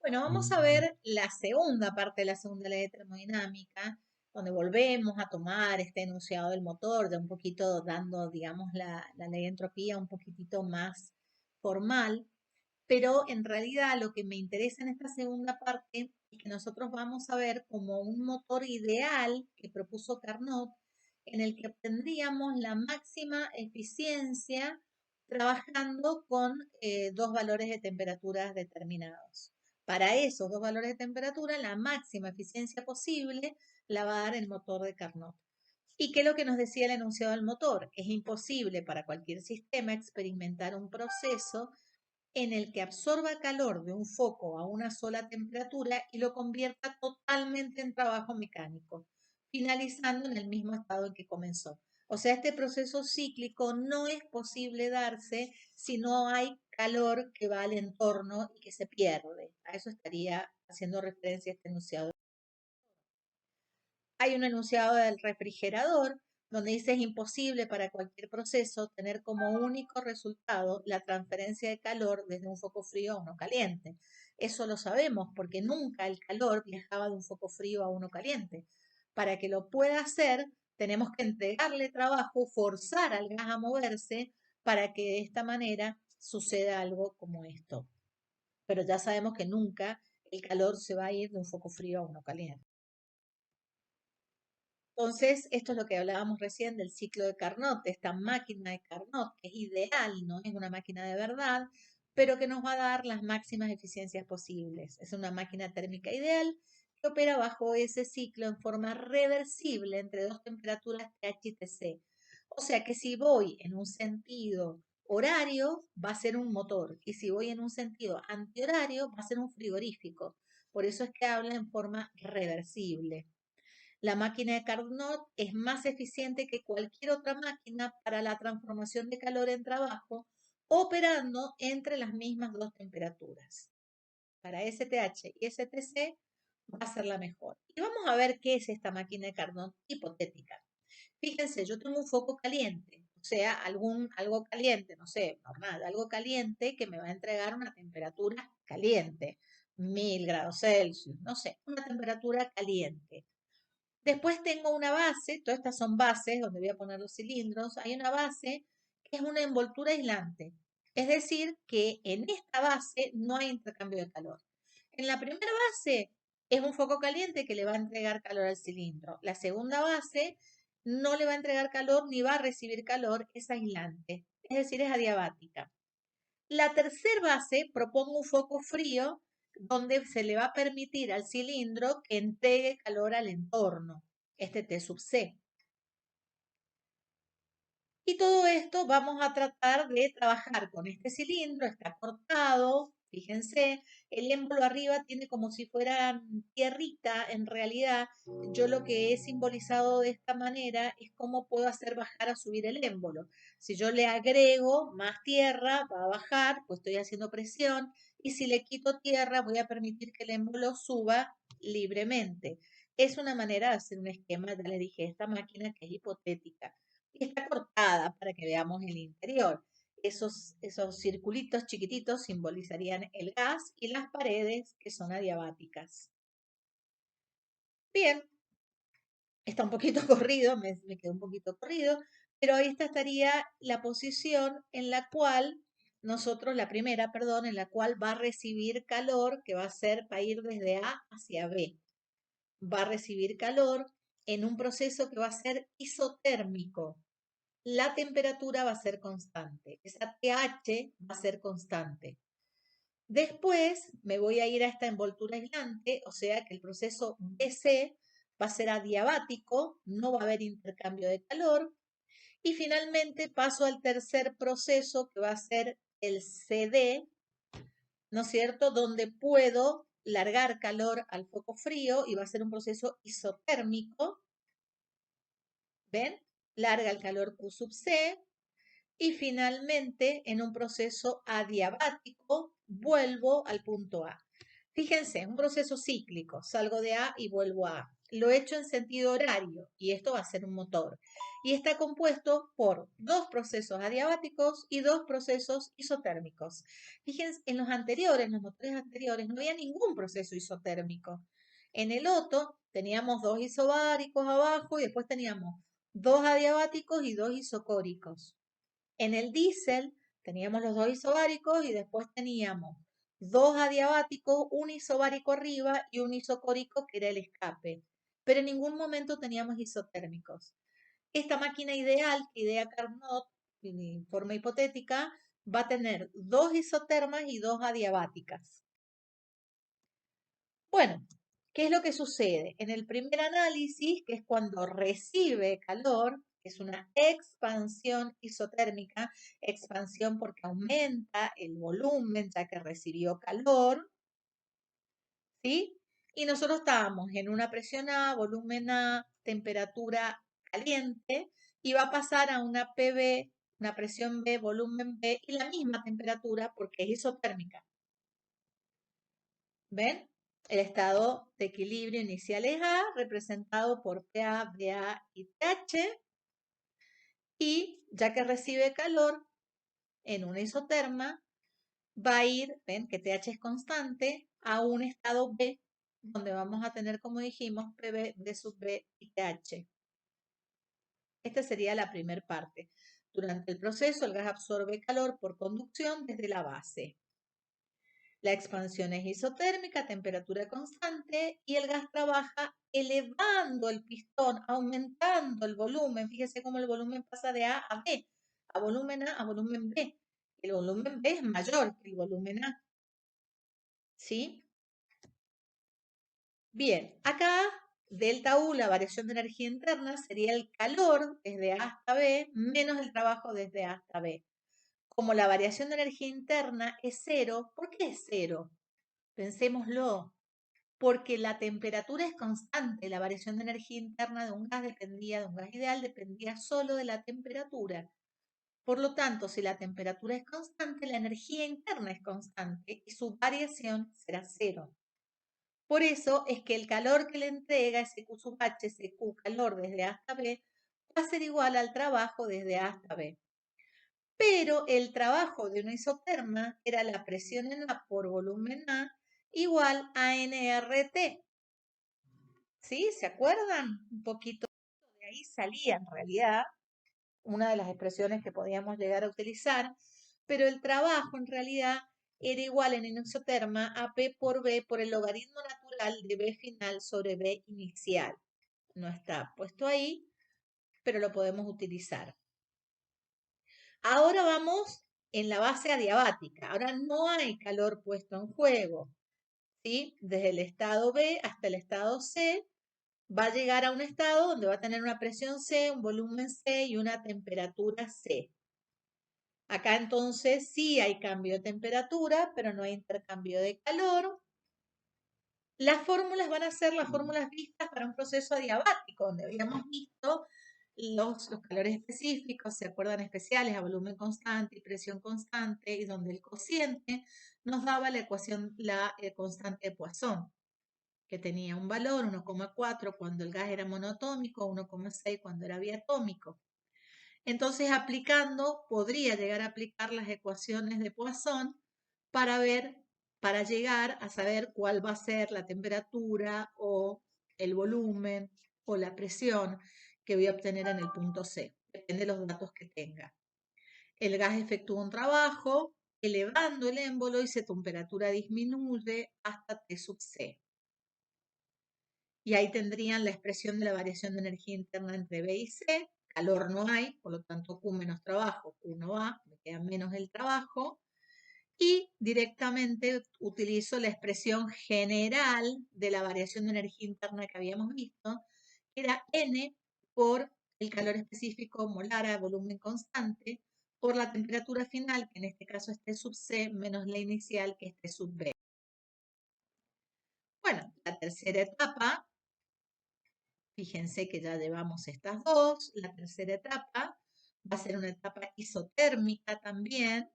Bueno, vamos a ver la segunda parte de la segunda ley de termodinámica, donde volvemos a tomar este enunciado del motor, ya un poquito dando, digamos, la ley de entropía un poquitito más formal, pero en realidad lo que me interesa en esta segunda parte es que nosotros vamos a ver como un motor ideal que propuso Carnot, en el que obtendríamos la máxima eficiencia trabajando con dos valores de temperaturas determinados. Para esos dos valores de temperatura, la máxima eficiencia posible la va a dar el motor de Carnot. ¿Y qué es lo que nos decía el enunciado del motor? Es imposible para cualquier sistema experimentar un proceso en el que absorba calor de un foco a una sola temperatura y lo convierta totalmente en trabajo mecánico, finalizando en el mismo estado en que comenzó. O sea, este proceso cíclico no es posible darse si no hay calor que va al entorno y que se pierde. A eso estaría haciendo referencia este enunciado. Hay un enunciado del refrigerador donde dice es imposible para cualquier proceso tener como único resultado la transferencia de calor desde un foco frío a uno caliente. Eso lo sabemos porque nunca el calor viajaba de un foco frío a uno caliente. Para que lo pueda hacer, tenemos que entregarle trabajo, forzar al gas a moverse para que de esta manera suceda algo como esto. Pero ya sabemos que nunca el calor se va a ir de un foco frío a uno caliente. Entonces, esto es lo que hablábamos recién del ciclo de Carnot, de esta máquina de Carnot, que es ideal, no es una máquina de verdad, pero que nos va a dar las máximas eficiencias posibles. Es una máquina térmica ideal que opera bajo ese ciclo en forma reversible entre dos temperaturas TH y TC. O sea que si voy en un sentido horario, va a ser un motor, y si voy en un sentido antihorario, va a ser un frigorífico. Por eso es que habla en forma reversible. La máquina de Carnot es más eficiente que cualquier otra máquina para la transformación de calor en trabajo, operando entre las mismas dos temperaturas. Para STH y STC va a ser la mejor. Y vamos a ver qué es esta máquina de Carnot hipotética. Fíjense, yo tengo un foco caliente, o sea, algo caliente, no sé, normal, algo caliente que me va a entregar una temperatura caliente, 1000 °C, no sé, una temperatura caliente. Después tengo una base, todas estas son bases donde voy a poner los cilindros. Hay una base que es una envoltura aislante. Es decir, que en esta base no hay intercambio de calor. En la primera base es un foco caliente que le va a entregar calor al cilindro. La segunda base no le va a entregar calor ni va a recibir calor, es aislante. Es decir, es adiabática. La tercera base propongo un foco frío donde se le va a permitir al cilindro que entregue calor al entorno, este T sub C. Y todo esto vamos a tratar de trabajar con este cilindro, está cortado, fíjense, el émbolo arriba tiene como si fuera tierrita, en realidad yo lo que he simbolizado de esta manera es cómo puedo hacer bajar a subir el émbolo. Si yo le agrego más tierra, va a bajar, pues estoy haciendo presión, y si le quito tierra, voy a permitir que el émbolo suba libremente. Es una manera de hacer un esquema, ya les dije, esta máquina que es hipotética y está cortada para que veamos el interior. Esos circulitos chiquititos simbolizarían el gas y las paredes que son adiabáticas. Bien, está un poquito corrido, me quedó un poquito corrido, pero esta estaría la posición en la cual nosotros, la primera, perdón, en la cual va a recibir calor, que va a ser, va a ir desde A hacia B. Va a recibir calor en un proceso que va a ser isotérmico. La temperatura va a ser constante, esa pH va a ser constante. Después me voy a ir a esta envoltura aislante, o sea que el proceso BC va a ser adiabático, no va a haber intercambio de calor. Y finalmente paso al tercer proceso que va a ser el CD, ¿no es cierto? Donde puedo largar calor al foco frío y va a ser un proceso isotérmico. ¿Ven? Larga el calor Q sub C. Y finalmente, en un proceso adiabático, vuelvo al punto A. Fíjense, un proceso cíclico, salgo de A y vuelvo a A. lo he hecho en sentido horario y esto va a ser un motor. Y está compuesto por dos procesos adiabáticos y dos procesos isotérmicos. Fíjense, en los anteriores, en los motores anteriores, no había ningún proceso isotérmico. En el Otto teníamos dos isobáricos abajo y después teníamos dos adiabáticos y dos isocóricos. En el diésel teníamos los dos isobáricos y después teníamos dos adiabáticos, un isobárico arriba y un isocórico que era el escape. Pero en ningún momento teníamos isotérmicos. Esta máquina ideal que idea Carnot, en forma hipotética, va a tener dos isotermas y dos adiabáticas. Bueno, ¿qué es lo que sucede? En el primer análisis, que es cuando recibe calor, es una expansión isotérmica, expansión porque aumenta el volumen ya que recibió calor, ¿sí? Y nosotros estábamos en una presión A, volumen A, temperatura caliente, y va a pasar a una PB, una presión B, volumen B, y la misma temperatura porque es isotérmica. ¿Ven? El estado de equilibrio inicial es A, representado por PA, BA y TH, y ya que recibe calor en una isoterma, va a ir, ven que TH es constante, a un estado B, donde vamos a tener, como dijimos, PB, D sub B y TH. Esta sería la primera parte. Durante el proceso, el gas absorbe calor por conducción desde la base. La expansión es isotérmica, temperatura constante, y el gas trabaja elevando el pistón, aumentando el volumen. Fíjese cómo el volumen pasa de A a B, a volumen A a volumen B. El volumen B es mayor que el volumen A. ¿Sí? Bien, acá delta U, la variación de energía interna, sería el calor desde A hasta B menos el trabajo desde A hasta B. Como la variación de energía interna es cero, ¿por qué es cero? Pensémoslo. Porque la temperatura es constante, la variación de energía interna de un gas de un gas ideal dependía solo de la temperatura. Por lo tanto, si la temperatura es constante, la energía interna es constante y su variación será cero. Por eso es que el calor que le entrega ese Q sub H, ese Q calor desde A hasta B, va a ser igual al trabajo desde A hasta B. Pero el trabajo de una isoterma era la presión en A por volumen A igual a nRT. ¿Sí? ¿Se acuerdan? Un poquito de ahí salía en realidad una de las expresiones que podíamos llegar a utilizar, pero el trabajo en realidad era igual en isoterma a P por B por el logaritmo natural de B final sobre B inicial. No está puesto ahí, pero lo podemos utilizar. Ahora vamos en la base adiabática. Ahora no hay calor puesto en juego. ¿Sí? Desde el estado B hasta el estado C va a llegar a un estado donde va a tener una presión C, un volumen C y una temperatura C. Acá entonces sí hay cambio de temperatura, pero no hay intercambio de calor. Las fórmulas van a ser las fórmulas vistas para un proceso adiabático, donde habíamos visto los calores específicos, se acuerdan, especiales a volumen constante y presión constante, y donde el cociente nos daba la ecuación, la constante de Poisson, que tenía un valor 1,4 cuando el gas era monoatómico, 1,6 cuando era biatómico. Entonces, aplicando, podría llegar a aplicar las ecuaciones de Poisson para ver, para llegar a saber cuál va a ser la temperatura o el volumen o la presión que voy a obtener en el punto C. Depende de los datos que tenga. El gas efectúa un trabajo elevando el émbolo y su temperatura disminuye hasta T sub C. Y ahí tendrían la expresión de la variación de energía interna entre B y C. Calor no hay, por lo tanto Q menos trabajo, Q no va, me queda menos el trabajo. Y directamente utilizo la expresión general de la variación de energía interna que habíamos visto, que era N por el calor específico molar a volumen constante, por la temperatura final, que en este caso es T sub C, menos la inicial, que es T sub B. Bueno, la tercera etapa, fíjense que ya llevamos estas dos. La tercera etapa va a ser una etapa isotérmica también.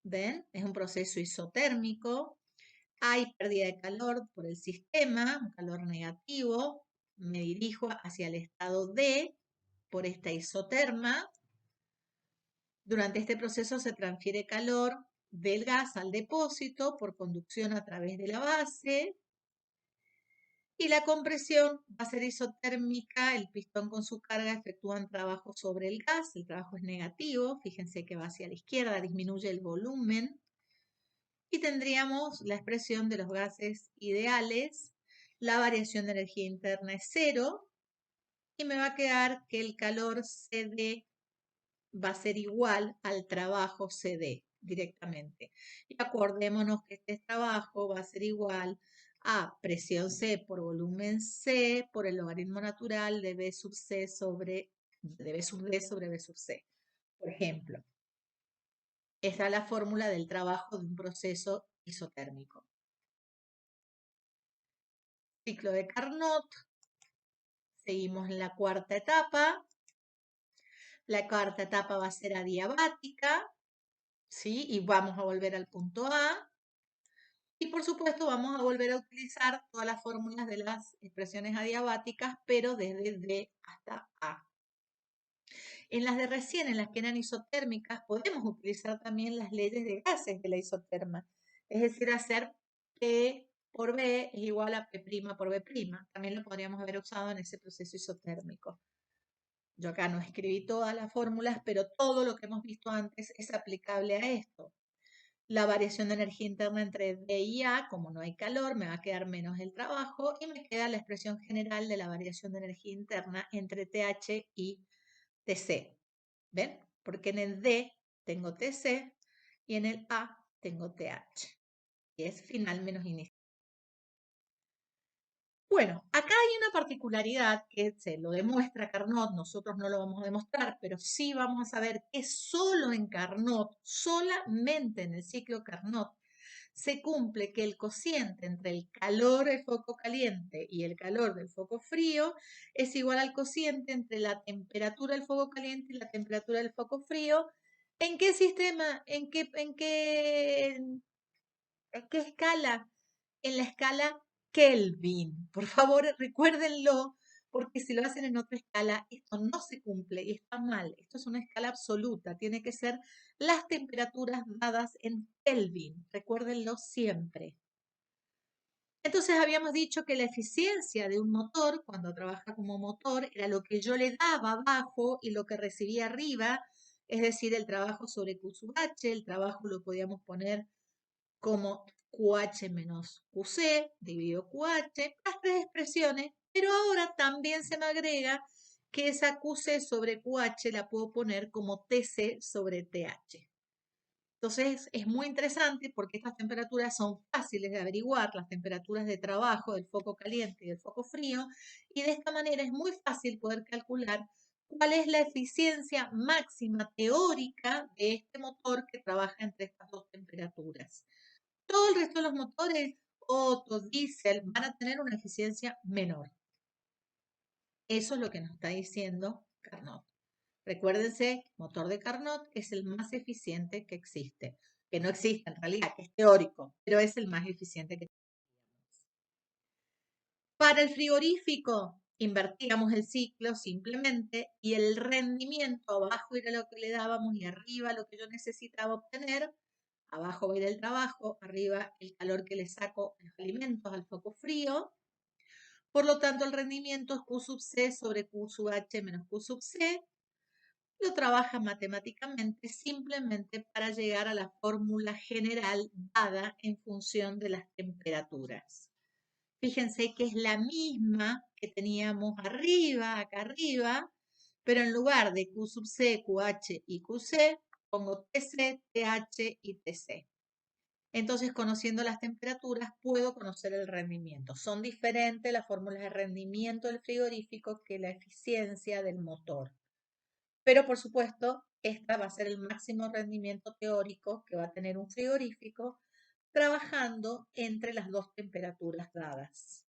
¿Ven? Es un proceso isotérmico. Hay pérdida de calor por el sistema, un calor negativo. me dirijo hacia el estado D por esta isoterma. Durante este proceso se transfiere calor del gas al depósito por conducción a través de la base. Y la compresión va a ser isotérmica, el pistón con su carga efectúan trabajo sobre el gas, el trabajo es negativo, fíjense que va hacia la izquierda, disminuye el volumen. Y tendríamos la expresión de los gases ideales, la variación de energía interna es 0, y me va a quedar que el calor CD va a ser igual al trabajo CD directamente. Y acordémonos que este trabajo va a ser igual a presión C por volumen C por el logaritmo natural de B sub C sobre de B sub D sobre B sub C. Por ejemplo, esta es la fórmula del trabajo de un proceso isotérmico. Ciclo de Carnot. Seguimos en la cuarta etapa. La cuarta etapa va a ser adiabática, ¿sí? Y vamos a volver al punto A. Y por supuesto vamos a volver a utilizar todas las fórmulas de las expresiones adiabáticas, pero desde D hasta A. En las de recién, en las que eran isotérmicas, podemos utilizar también las leyes de gases de la isoterma. Es decir, hacer P por B es igual a P' por B'. También lo podríamos haber usado en ese proceso isotérmico. Yo acá no escribí todas las fórmulas, pero todo lo que hemos visto antes es aplicable a esto. La variación de energía interna entre D y A, como no hay calor, me va a quedar menos el trabajo y me queda la expresión general de la variación de energía interna entre TH y TC. ¿Ven? Porque en el D tengo TC y en el A tengo TH. Y es final menos inicial. Bueno, acá hay una particularidad que se lo demuestra Carnot, nosotros no lo vamos a demostrar, pero sí vamos a saber que solo en Carnot, solamente en el ciclo Carnot, se cumple que el cociente entre el calor del foco caliente y el calor del foco frío es igual al cociente entre la temperatura del foco caliente y la temperatura del foco frío. ¿En qué sistema? ¿En qué escala? En la escala Kelvin. Por favor, recuérdenlo, porque si lo hacen en otra escala, esto no se cumple y está mal. Esto es una escala absoluta. Tiene que ser las temperaturas dadas en Kelvin. Recuérdenlo siempre. Entonces habíamos dicho que la eficiencia de un motor, cuando trabaja como motor, era lo que yo le daba abajo y lo que recibía arriba, es decir, el trabajo sobre Q sub H. El trabajo lo podíamos poner como QH menos QC dividido QH, las tres expresiones, pero ahora también se me agrega que esa QC sobre QH la puedo poner como TC sobre TH. Entonces es muy interesante porque estas temperaturas son fáciles de averiguar, las temperaturas de trabajo del foco caliente y del foco frío, y de esta manera es muy fácil poder calcular cuál es la eficiencia máxima teórica de este motor que trabaja entre estas dos temperaturas. Todo el resto de los motores, Otto, diésel, van a tener una eficiencia menor. Eso es lo que nos está diciendo Carnot. Recuérdense, motor de Carnot es el más eficiente que existe. Que no existe en realidad, que es teórico, pero es el más eficiente que tenemos. Para el frigorífico, invertíamos el ciclo simplemente y el rendimiento abajo era lo que le dábamos y arriba lo que yo necesitaba obtener. Abajo va a ir el trabajo, arriba el calor que le saco a los alimentos al foco frío. Por lo tanto, el rendimiento es Q sub C sobre Q sub H menos Q sub C. Lo trabaja matemáticamente simplemente para llegar a la fórmula general dada en función de las temperaturas. Fíjense que es la misma que teníamos arriba, acá arriba, pero en lugar de Q sub C, QH y QC, pongo TC, TH y TC. Entonces, conociendo las temperaturas, puedo conocer el rendimiento. Son diferentes las fórmulas de rendimiento del frigorífico que la eficiencia del motor. Pero, por supuesto, esta va a ser el máximo rendimiento teórico que va a tener un frigorífico trabajando entre las dos temperaturas dadas.